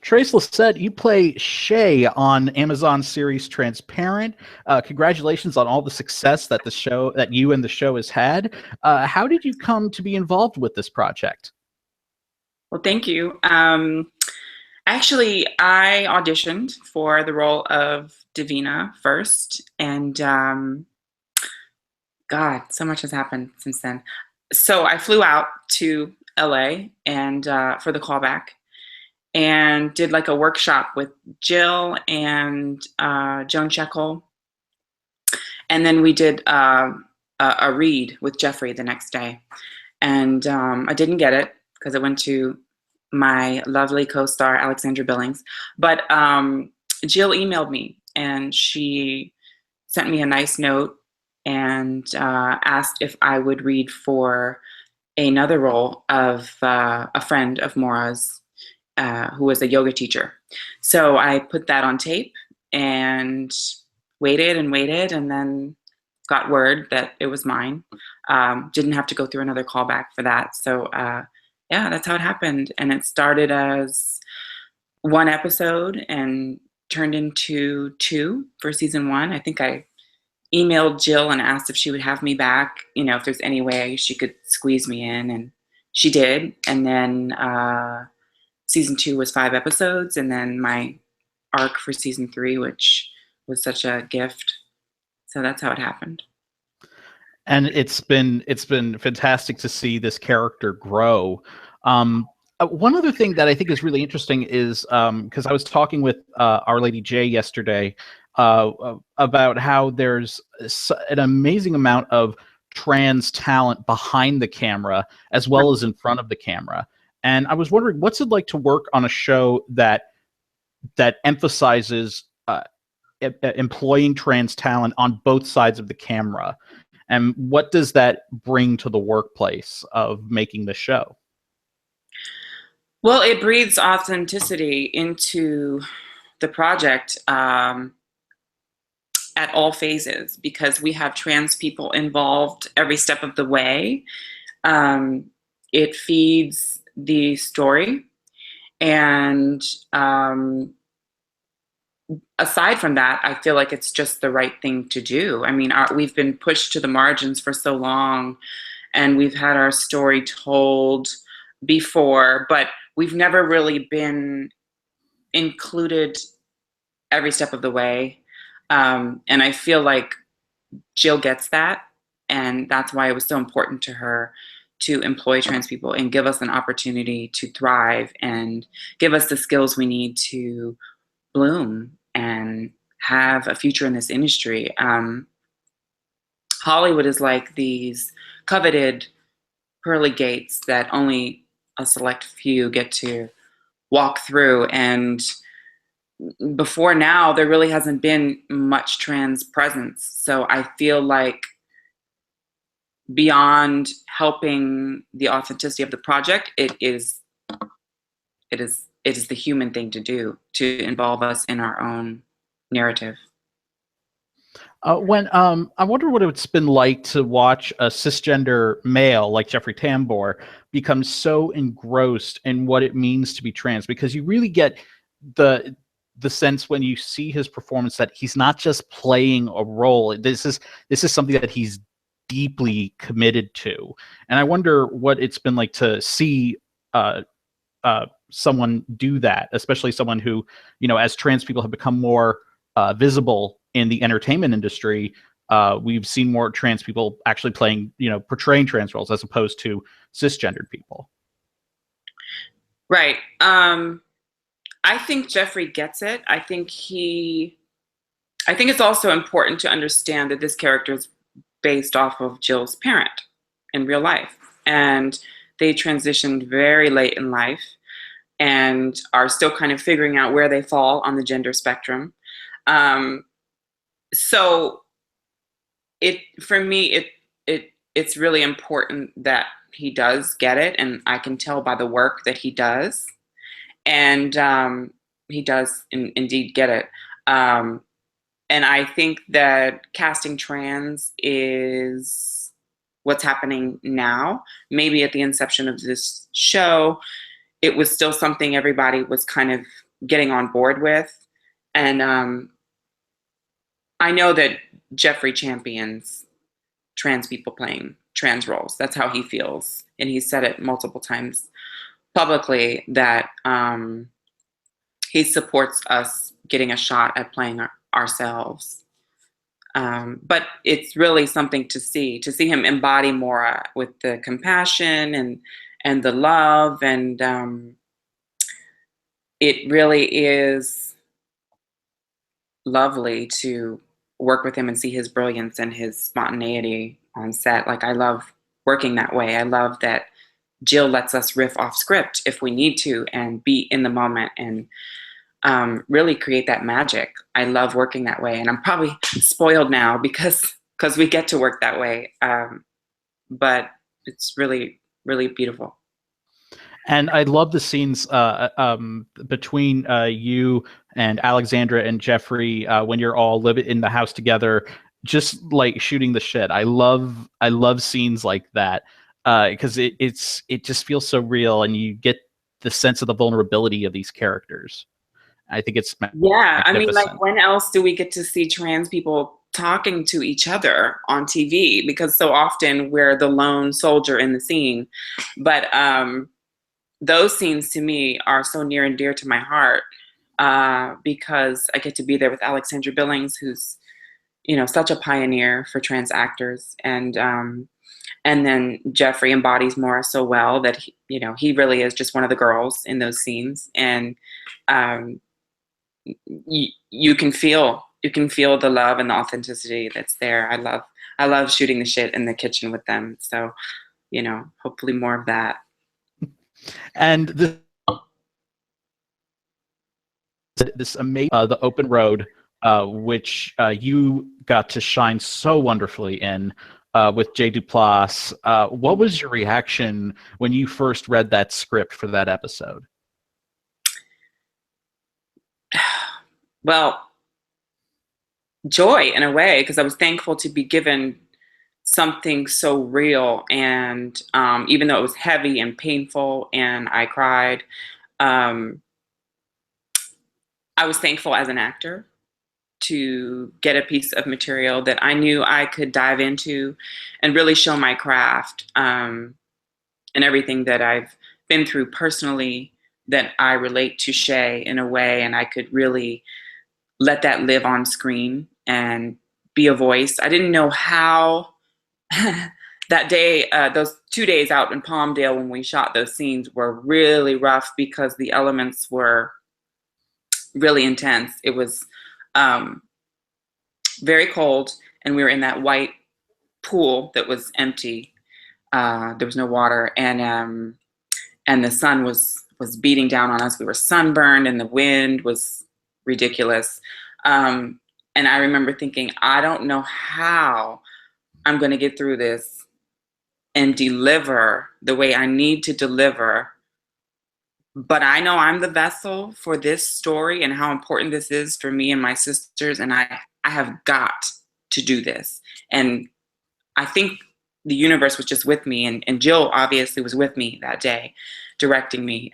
Trace Lysette, you play Shae on Amazon series Transparent. Congratulations on all the success that you and the show has had. How did you come to be involved with this project? Well, thank you. Actually, I auditioned for the role of Davina first, and God, so much has happened since then. So I flew out to LA and for the callback, and did like a workshop with Jill and Joan Shekel, and then we did a read with Jeffrey the next day, and I didn't get it because it went to my lovely co-star Alexandra Billings, but Jill emailed me and she sent me a nice note and asked if I would read for another role of a friend of Maura's who was a yoga teacher. So I put that on tape and waited and then got word that it was mine. Didn't have to go through another callback for that. So yeah, that's how it happened. And it started as one episode and turned into 2 for season 1. I think I emailed Jill and asked if she would have me back, if there's any way she could squeeze me in, and she did. And then season 2 was 5 episodes, and then my arc for season 3, which was such a gift. So that's how it happened. And it's been fantastic to see this character grow. One other thing that I think is really interesting is because I was talking with Our Lady J yesterday about how there's an amazing amount of trans talent behind the camera as well as in front of the camera. And I was wondering, what's it like to work on a show that emphasizes employing trans talent on both sides of the camera? And what does that bring to the workplace of making the show? Well, it breathes authenticity into the project at all phases, because we have trans people involved every step of the way. It feeds the story. And aside from that, I feel like it's just the right thing to do. I mean, we've been pushed to the margins for so long, and we've had our story told before, but we've never really been included every step of the way. And I feel like Jill gets that, and that's why it was so important to her to employ trans people and give us an opportunity to thrive and give us the skills we need to bloom and have a future in this industry. Hollywood is like these coveted pearly gates that only a select few get to walk through. And before now, there really hasn't been much trans presence. So I feel like beyond helping the authenticity of the project, it is the human thing to do, to involve us in our own narrative. I wonder what it's been like to watch a cisgender male like Jeffrey Tambor become so engrossed in what it means to be trans, because you really get the sense when you see his performance that he's not just playing a role. This is something that he's deeply committed to. And I wonder what it's been like to see someone do that, especially someone who, as trans people have become more visible in the entertainment industry, we've seen more trans people actually portraying trans roles as opposed to cisgendered people. Right. I think Jeffrey gets it. I think it's also important to understand that this character is based off of Jill's parent in real life. And they transitioned very late in life and are still kind of figuring out where they fall on the gender spectrum. So for me, it's really important that he does get it, and I can tell by the work that he does. And he does indeed get it. And I think that casting trans is what's happening now. Maybe at the inception of this show, it was still something everybody was kind of getting on board with. And I know that Jeffrey champions trans people playing trans roles. That's how he feels. And he said it multiple times publicly that he supports us getting a shot at playing ourselves. But it's really something to see him embody Maura with the compassion and the love. And it really is lovely to work with him and see his brilliance and his spontaneity on set. Like, I love working that way. I love that Jill lets us riff off script if we need to and be in the moment and really create that magic. I love working that way, and I'm probably spoiled now because we get to work that way. But it's really, really beautiful. And I love the scenes between you and Alexandra and Jeffrey when you're all living in the house together, just like shooting the shit. I love scenes like that because it just feels so real, and you get the sense of the vulnerability of these characters. I think it's Yeah, I mean, magnificent. like, when else do we get to see trans people talking to each other on TV? Because so often we're the lone soldier in the scene. But those scenes to me are so near and dear to my heart because I get to be there with Alexandra Billings, who's, you know, such a pioneer for trans actors, and then Jeffrey embodies Maura so well that he, you know, he really is just one of the girls in those scenes, and you can feel the love and the authenticity that's there. I love shooting the shit in the kitchen with them. So, you know, hopefully more of that. And this amazing the open road, which you got to shine so wonderfully in with Jay Duplass. What was your reaction when you first read that script for that episode? Well, joy in a way, because I was thankful to be given something so real. And even though it was heavy and painful and I cried, um, I was thankful as an actor to get a piece of material that I knew I could dive into and really show my craft, and everything that I've been through personally, that I relate to Shae in a way, and I could really let that live on screen and be a voice. I didn't know how that day, those 2 days out in Palmdale when we shot those scenes were really rough because the elements were really intense. It was very cold, and we were in that white pool that was empty. There was no water, and the sun was beating down on us. We were sunburned, and the wind was ridiculous. And I remember thinking, I don't know how I'm going to get through this and deliver the way I need to deliver. But I know I'm the vessel for this story and how important this is for me and my sisters. And I have got to do this. And I think the universe was just with me. And Jill obviously was with me that day, directing me.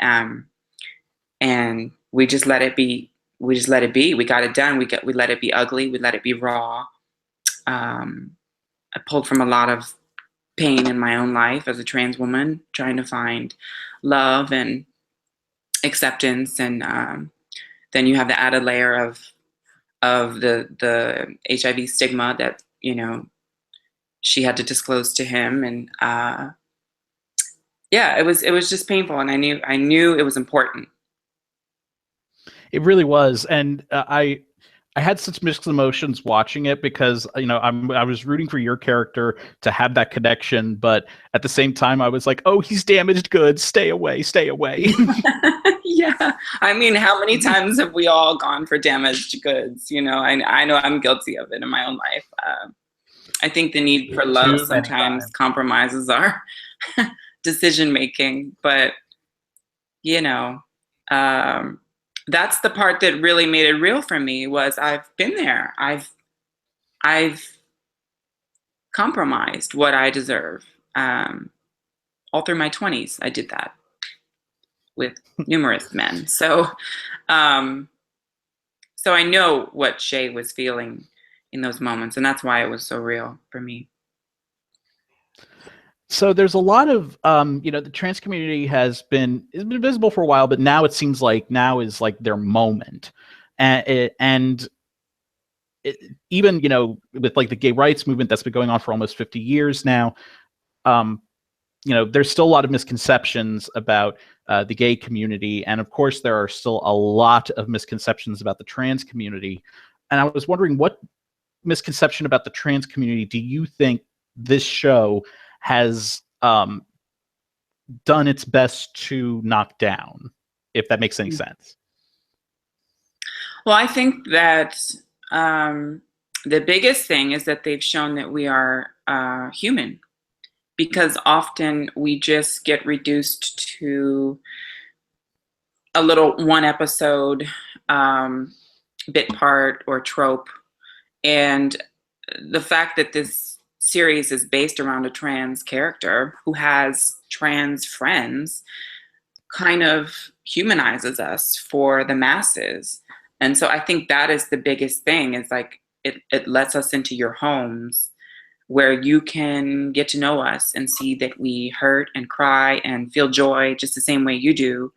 And we just let it be. We just let it be. We got it done. We let it be ugly. We let it be raw. I pulled from a lot of pain in my own life as a trans woman, trying to find love and acceptance, and then you have the added layer of the HIV stigma that, you know, she had to disclose to him, and yeah, it was just painful, and I knew it was important. It really was, and I had such mixed emotions watching it because, you know, I was rooting for your character to have that connection, but at the same time I was like, oh, he's damaged goods, stay away, stay away. Yeah, I mean, how many times have we all gone for damaged goods? You know, I know I'm guilty of it in my own life. I think the need for love sometimes compromises our decision making, but you know, that's the part that really made it real for me. Was I've been there. I've compromised what I deserve. All through my 20s, I did that. with numerous men. So, so I know what Shae was feeling in those moments, and that's why it was so real for me. So there's a lot of, the trans community has been visible for a while, but now it seems like now is like their moment, and even with like the gay rights movement that's been going on for almost 50 years now, there's still a lot of misconceptions about the gay community, and of course there are still a lot of misconceptions about the trans community. And I was wondering, what misconception about the trans community do you think this show has done its best to knock down, if that makes any sense? Well, I think that the biggest thing is that they've shown that we are human, because often we just get reduced to a little one episode bit part or trope. And the fact that this series is based around a trans character who has trans friends kind of humanizes us for the masses. And so I think that is the biggest thing, is like it lets us into your homes where you can get to know us and see that we hurt and cry and feel joy just the same way you do.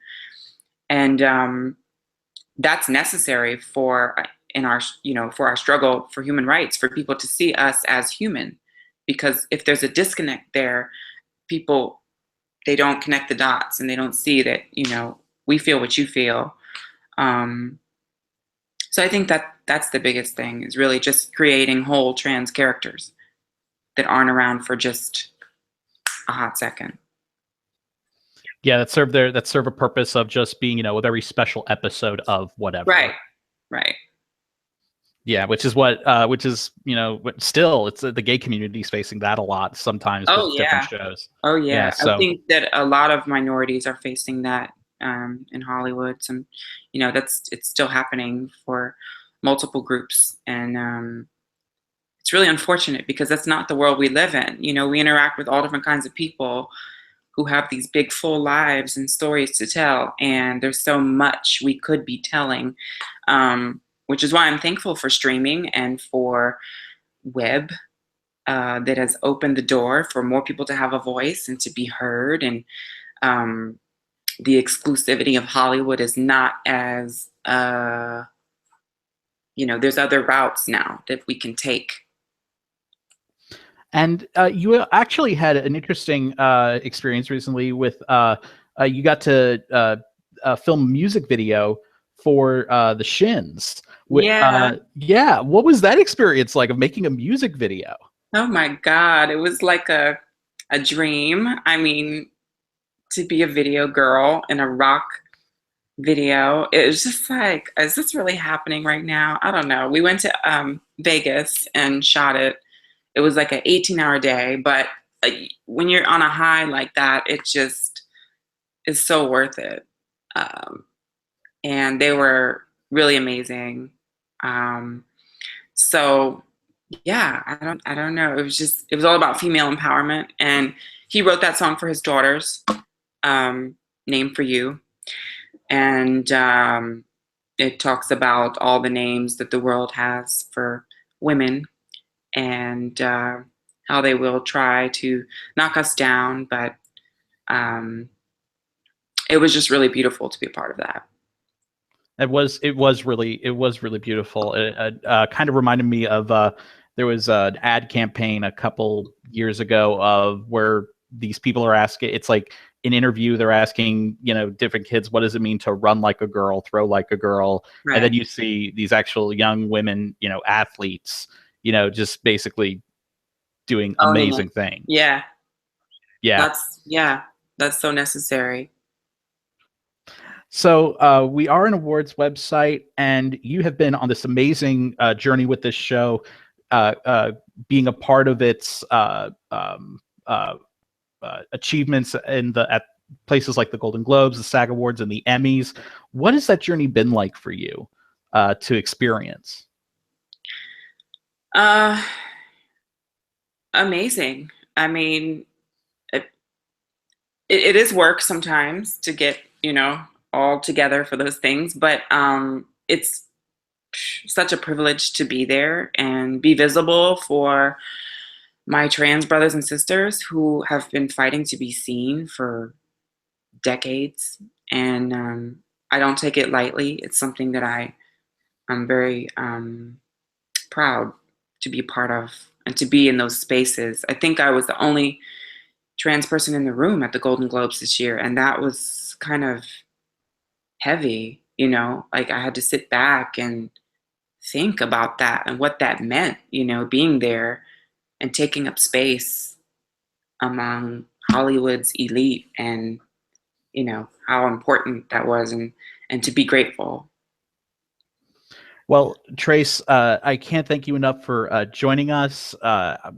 And that's necessary for for our struggle for human rights, for people to see us as human. Because if there's a disconnect there, people, they don't connect the dots and they don't see that, we feel what you feel. So I think that that's the biggest thing, is really just creating whole trans characters that aren't around for just a hot second. Yeah, that serve a purpose of just being, a very special episode of whatever. Right. Yeah, which is still it's the gay community is facing that a lot sometimes with different shows. Oh yeah. So I think that a lot of minorities are facing that in Hollywood. It's still happening for multiple groups, and it's really unfortunate because that's not the world we live in. We interact with all different kinds of people who have these big full lives and stories to tell, and there's so much we could be telling, which is why I'm thankful for streaming and for web, that has opened the door for more people to have a voice and to be heard. And the exclusivity of Hollywood is not as, there's other routes now that we can take. And you actually had an interesting experience recently with you got to film a music video for the Shins. Yeah. What was that experience like, of making a music video? Oh my God. It was like a dream. I mean, to be a video girl in a rock video, it was just like, is this really happening right now? I don't know. We went to Vegas and shot it. It was like an 18-hour day, but when you're on a high like that, it just is so worth it. And they were really amazing. So yeah, I don't know. It was all about female empowerment. And he wrote that song for his daughters, Name for You. And it talks about all the names that the world has for women, and how they will try to knock us down. But it was just really beautiful to be a part of that. It was really beautiful. It kind of reminded me of there was an ad campaign a couple years ago of where these people are asking, it's like an interview, they're asking, different kids, what does it mean to run like a girl, throw like a girl? Right. And then you see these actual young women, athletes, just basically doing amazing things. Yeah. That's so necessary. So we are an awards website, and you have been on this amazing journey with this show, being a part of its achievements at places like the Golden Globes, the SAG Awards, and the Emmys. What has that journey been like for you to experience? Amazing. I mean, it is work sometimes to get all together for those things. But it's such a privilege to be there and be visible for my trans brothers and sisters who have been fighting to be seen for decades. And I don't take it lightly. It's something that I'm very proud to be a part of and to be in those spaces. I think I was the only trans person in the room at the Golden Globes this year, and that was kind of heavy, like I had to sit back and think about that and what that meant, being there and taking up space among Hollywood's elite, and how important that was, and to be grateful. Well, Trace, I can't thank you enough for joining us.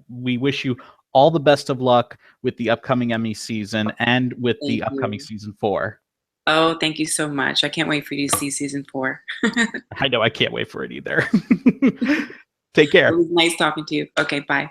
We wish you all the best of luck with the upcoming Emmy season and with the upcoming season 4. Oh, thank you so much. I can't wait for you to see season 4. I know, I can't wait for it either. Take care. It was nice talking to you. Okay, bye.